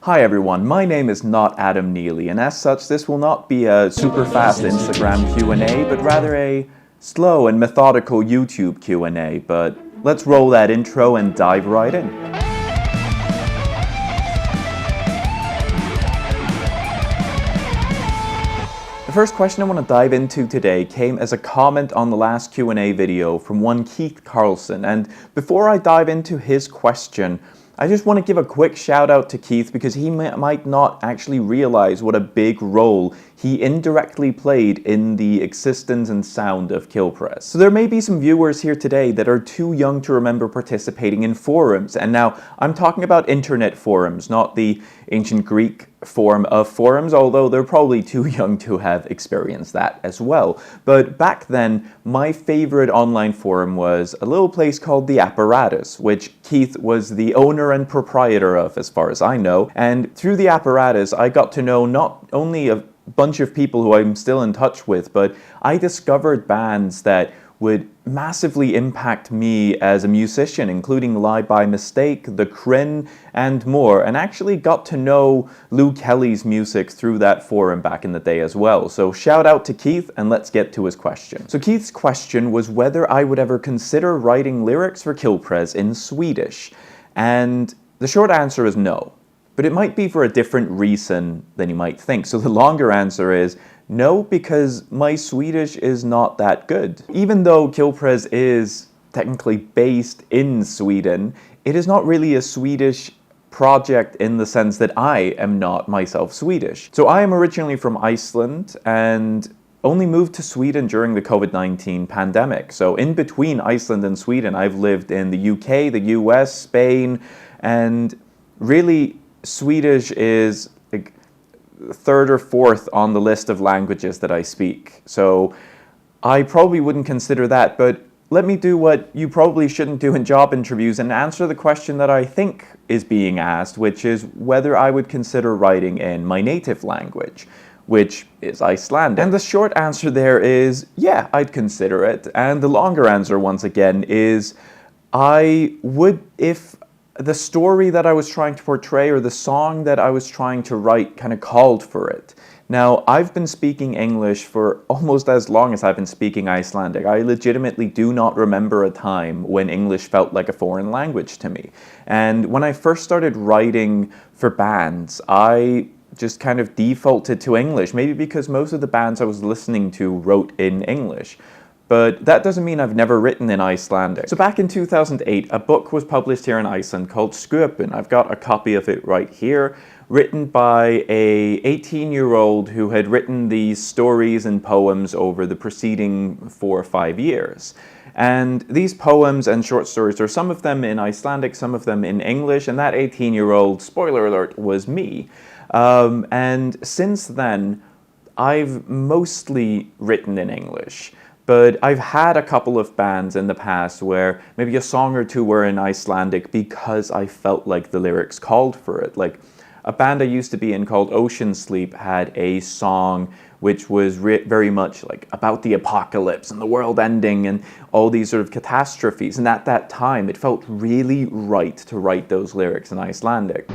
Hi everyone, my name is not Adam Neely, and as such this will not be a super fast Instagram Q&A, but rather a slow and methodical YouTube Q&A, but let's roll that intro and dive right in. The first question I want to dive into today came as a comment on the last Q&A video from one Keith Carlson, and before I dive into his question, I just want to give a quick shout out to Keith because he might not actually realize what a big role he indirectly played in the existence and sound of Kilpréz. So there may be some viewers here today that are too young to remember participating in forums, and now I'm talking about internet forums, not the ancient Greek form of forums, although they're probably too young to have experienced that as well. But back then, my favorite online forum was a little place called The Apparatus, which Keith was the owner and proprietor of, as far as I know. And through The Apparatus, I got to know not only a bunch of people who I'm still in touch with, but I discovered bands that would massively impact me as a musician, including Lie by Mistake, The Kryn, and more, and actually got to know Lou Kelly's music through that forum back in the day as well. So shout out to Keith, and let's get to his question. So Keith's question was whether I would ever consider writing lyrics for Kilpréz in Swedish, and the short answer is no. But it might be for a different reason than you might think. So the longer answer is no, because my Swedish is not that good. Even though Kilpréz is technically based in Sweden, it is not really a Swedish project in the sense that I am not myself Swedish. So I am originally from Iceland and only moved to Sweden during the COVID-19 pandemic. So in between Iceland and Sweden, I've lived in the UK, the US, Spain, and really Swedish is like third or fourth on the list of languages that I speak. So I probably wouldn't consider that, but let me do what you probably shouldn't do in job interviews and answer the question that I think is being asked, which is whether I would consider writing in my native language, which is Icelandic. And the short answer there is, yeah, I'd consider it. And the longer answer, once again, is I would if the story that I was trying to portray or the song that I was trying to write kind of called for it. Now, I've been speaking English for almost as long as I've been speaking Icelandic. I legitimately do not remember a time when English felt like a foreign language to me. And when I first started writing for bands, I just kind of defaulted to English, maybe because most of the bands I was listening to wrote in English. But that doesn't mean I've never written in Icelandic. So back in 2008, a book was published here in Iceland called Sköpun. I've got a copy of it right here, written by a 18-year-old who had written these stories and poems over the preceding 4 or 5 years. And these poems and short stories are some of them in Icelandic, some of them in English, and that 18-year-old, spoiler alert, was me. And since then, I've mostly written in English. But I've had a couple of bands in the past where maybe a song or two were in Icelandic because I felt like the lyrics called for it. Like a band I used to be in called Ocean Sleep had a song which was very much like about the apocalypse and the world ending and all these sort of catastrophes. And at that time, it felt really right to write those lyrics in Icelandic.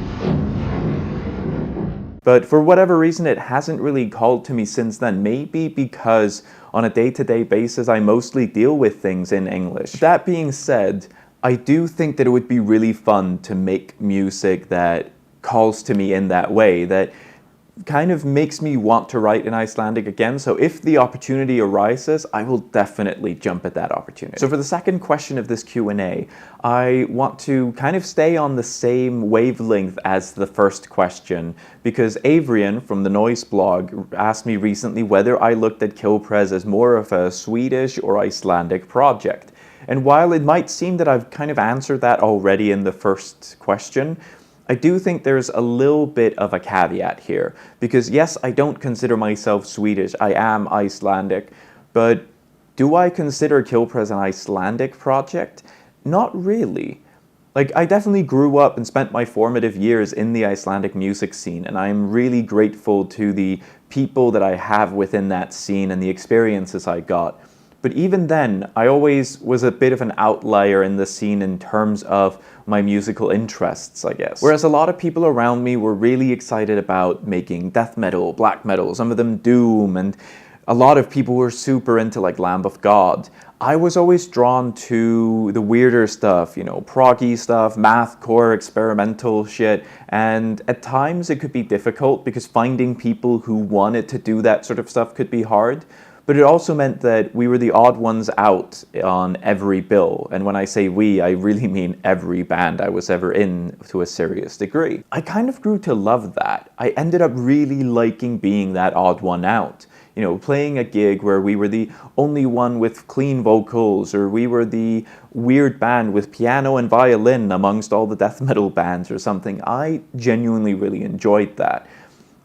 But for whatever reason, it hasn't really called to me since then. Maybe because on a day-to-day basis, I mostly deal with things in English. That being said, I do think that it would be really fun to make music that calls to me in that way, that kind of makes me want to write in Icelandic again. So if the opportunity arises, I will definitely jump at that opportunity. So for the second question of this Q&A, I want to kind of stay on the same wavelength as the first question, because Avrian from the Noise blog asked me recently whether I looked at Kilpréz as more of a Swedish or Icelandic project. And while it might seem that I've kind of answered that already in the first question, I do think there's a little bit of a caveat here, because yes, I don't consider myself Swedish, I am Icelandic, but do I consider Kilpréz an Icelandic project? Not really. Like, I definitely grew up and spent my formative years in the Icelandic music scene, and I'm really grateful to the people that I have within that scene and the experiences I got. But even then, I always was a bit of an outlier in the scene in terms of my musical interests, I guess. Whereas a lot of people around me were really excited about making death metal, black metal, some of them doom, and a lot of people were super into like Lamb of God. I was always drawn to the weirder stuff, you know, proggy stuff, mathcore, experimental shit, and at times it could be difficult because finding people who wanted to do that sort of stuff could be hard. But it also meant that we were the odd ones out on every bill. And when I say we, I really mean every band I was ever in to a serious degree. I kind of grew to love that. I ended up really liking being that odd one out. You know, playing a gig where we were the only one with clean vocals, or we were the weird band with piano and violin amongst all the death metal bands or something. I genuinely really enjoyed that.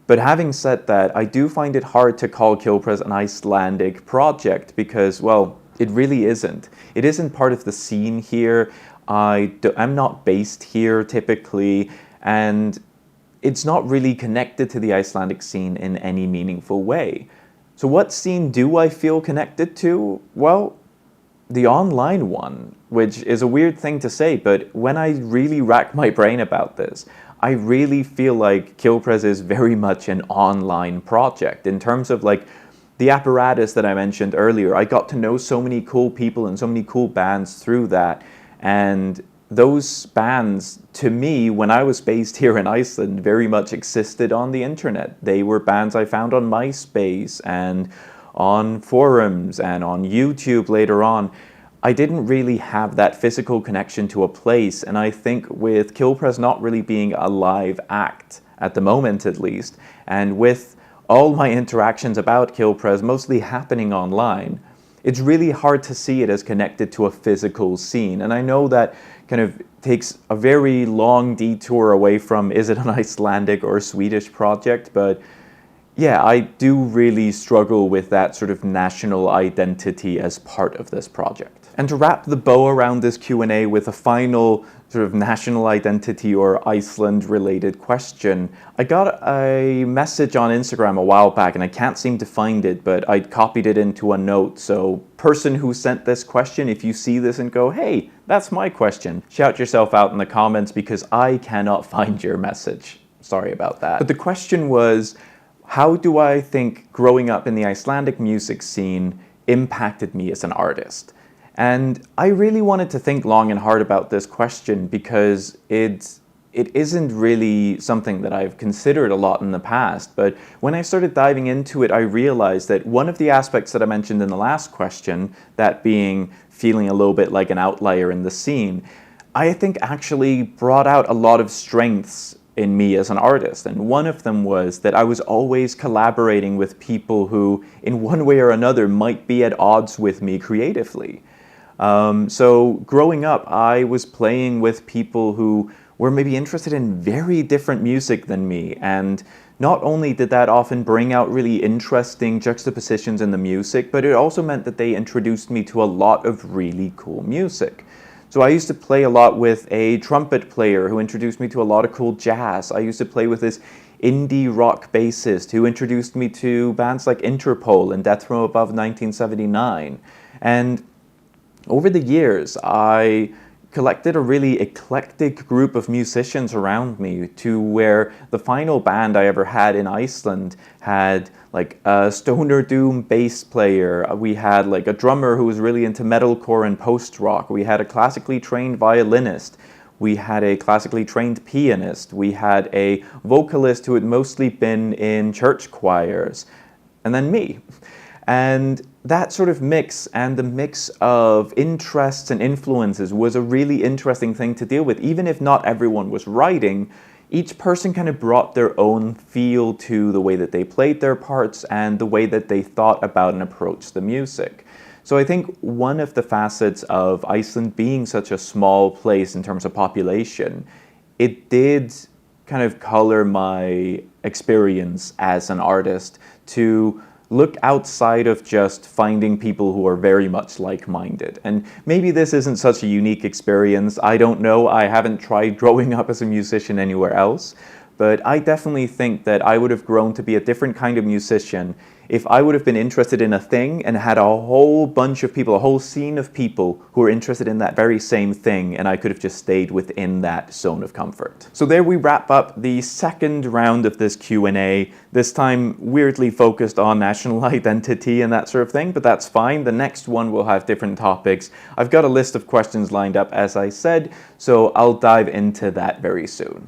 But having said that, I do find it hard to call Kilpréz an Icelandic project because, well, it really isn't. It isn't part of the scene here. I'm not based here typically, and it's not really connected to the Icelandic scene in any meaningful way. So what scene do I feel connected to? Well, the online one, which is a weird thing to say, but when I really rack my brain about this, I really feel like Kilpréz is very much an online project in terms of like the apparatus that I mentioned earlier. I got to know so many cool people and so many cool bands through that, and those bands, to me, when I was based here in Iceland, very much existed on the internet. They were bands I found on MySpace and on forums and on YouTube later on. I didn't really have that physical connection to a place, and I think with Kilpréz not really being a live act, at the moment at least, and with all my interactions about Kilpréz mostly happening online, it's really hard to see it as connected to a physical scene. And I know that kind of takes a very long detour away from is it an Icelandic or Swedish project, but yeah, I do really struggle with that sort of national identity as part of this project. And to wrap the bow around this Q&A with a final sort of national identity or Iceland-related question, I got a message on Instagram a while back, and I can't seem to find it, but I copied it into a note. So, person who sent this question, if you see this and go, hey, that's my question, shout yourself out in the comments because I cannot find your message. Sorry about that. But the question was, how do I think growing up in the Icelandic music scene impacted me as an artist? And I really wanted to think long and hard about this question because it isn't really something that I've considered a lot in the past. But when I started diving into it, I realized that one of the aspects that I mentioned in the last question, that being feeling a little bit like an outlier in the scene, I think actually brought out a lot of strengths in me as an artist. And one of them was that I was always collaborating with people who, in one way or another, might be at odds with me creatively. So growing up, I was playing with people who were maybe interested in very different music than me, and not only did that often bring out really interesting juxtapositions in the music, but it also meant that they introduced me to a lot of really cool music. So I used to play a lot with a trumpet player who introduced me to a lot of cool jazz. I used to play with this indie rock bassist who introduced me to bands like Interpol and Death From Above 1979. And over the years, I collected a really eclectic group of musicians around me to where the final band I ever had in Iceland had like a stoner doom bass player. We had like a drummer who was really into metalcore and post-rock. We had a classically trained violinist. We had a classically trained pianist. We had a vocalist who had mostly been in church choirs. And then me. And that sort of mix and the mix of interests and influences was a really interesting thing to deal with. Even if not everyone was writing, each person kind of brought their own feel to the way that they played their parts and the way that they thought about and approached the music. So I think one of the facets of Iceland being such a small place in terms of population, it did kind of color my experience as an artist to look outside of just finding people who are very much like-minded. And maybe this isn't such a unique experience. I don't know. I haven't tried growing up as a musician anywhere else. but I definitely think that I would have grown to be a different kind of musician if I would have been interested in a thing and had a whole bunch of people, a whole scene of people who were interested in that very same thing, and I could have just stayed within that zone of comfort. So there we wrap up the second round of this Q&A, this time weirdly focused on national identity and that sort of thing, but that's fine. The next one will have different topics. I've got a list of questions lined up, as I said, so I'll dive into that very soon.